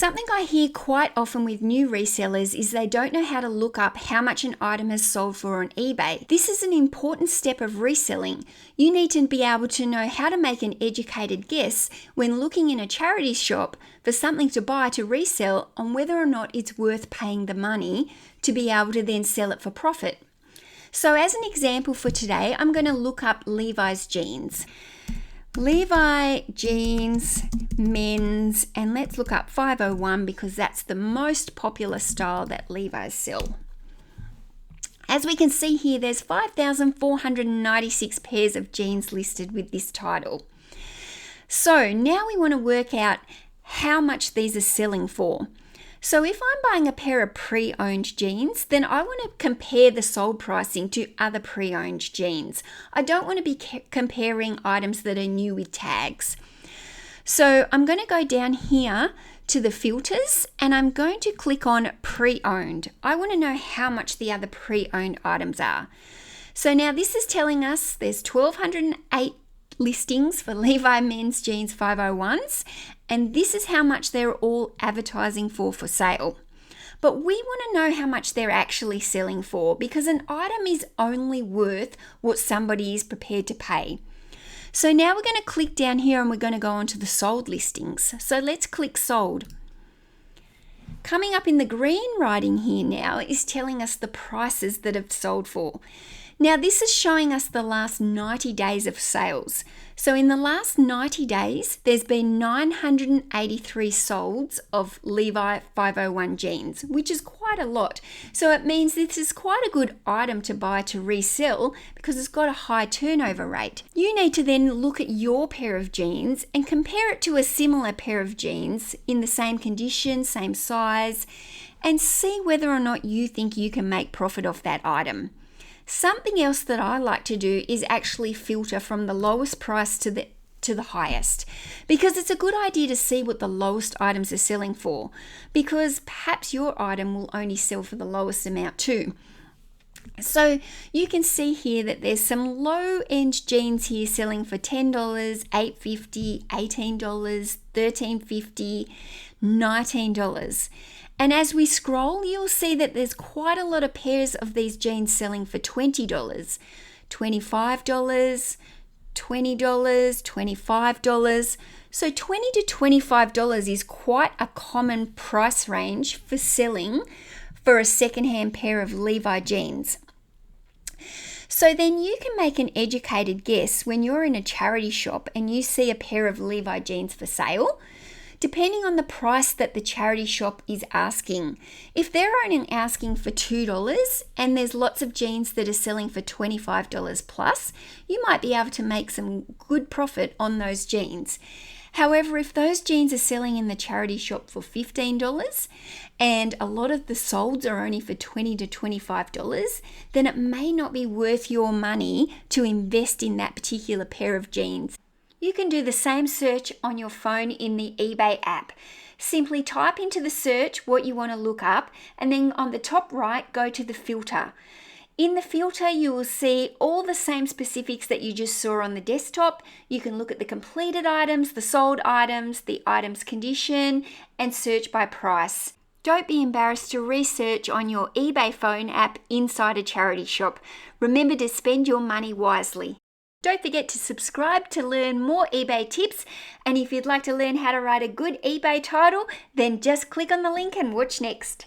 Something I hear quite often with new resellers is they don't know how to look up how much an item has sold for on eBay. This is an important step of reselling. You need to be able to know how to make an educated guess when looking in a charity shop for something to buy to resell on whether or not it's worth paying the money to be able to then sell it for profit. So as an example for today, I'm going to look up Levi's jeans. Levi jeans, men's, and let's look up 501 because that's the most popular style that Levi's sell. As we can see here, there's 5,496 pairs of jeans listed with this title. So now we want to work out how much these are selling for. So if I'm buying a pair of pre-owned jeans, then I want to compare the sold pricing to other pre-owned jeans. I don't want to be comparing items that are new with tags. So I'm going to go down here to the filters and I'm going to click on pre-owned. I want to know how much the other pre-owned items are. So now this is telling us there's 1,208 listings for Levi men's jeans 501s, and this is how much they're all advertising for sale. But we want to know how much they're actually selling for because an item is only worth what somebody is prepared to pay. So now we're going to click down here and we're going to go on to the sold listings. So let's click sold. Coming up in the green writing here now is telling us the prices that have sold for. Now this is showing us the last 90 days of sales. So in the last 90 days, there's been 983 solds of Levi 501 jeans, which is quite a lot. So it means this is quite a good item to buy to resell because it's got a high turnover rate. You need to then look at your pair of jeans and compare it to a similar pair of jeans in the same condition, same size, and see whether or not you think you can make profit off that item. Something else that I like to do is actually filter from the lowest price to the highest, because it's a good idea to see what the lowest items are selling for, because perhaps your item will only sell for the lowest amount too. So you can see here that there's some low-end jeans here selling for $10, $8.50, $18, $13.50, $19. And as we scroll, you'll see that there's quite a lot of pairs of these jeans selling for $20, $25, $20, $25. So $20 to $25 is quite a common price range for selling for a secondhand pair of Levi jeans. So then you can make an educated guess when you're in a charity shop and you see a pair of Levi jeans for sale, depending on the price that the charity shop is asking. If they're only asking for $2 and there's lots of jeans that are selling for $25 plus, you might be able to make some good profit on those jeans. However, if those jeans are selling in the charity shop for $15 and a lot of the solds are only for $20 to $25, then it may not be worth your money to invest in that particular pair of jeans. You can do the same search on your phone in the eBay app. Simply type into the search what you want to look up and then on the top right, go to the filter. In the filter, you will see all the same specifics that you just saw on the desktop. You can look at the completed items, the sold items, the item's condition, and search by price. Don't be embarrassed to research on your eBay phone app inside a charity shop. Remember to spend your money wisely. Don't forget to subscribe to learn more eBay tips, and if you'd like to learn how to write a good eBay title, then just click on the link and watch next.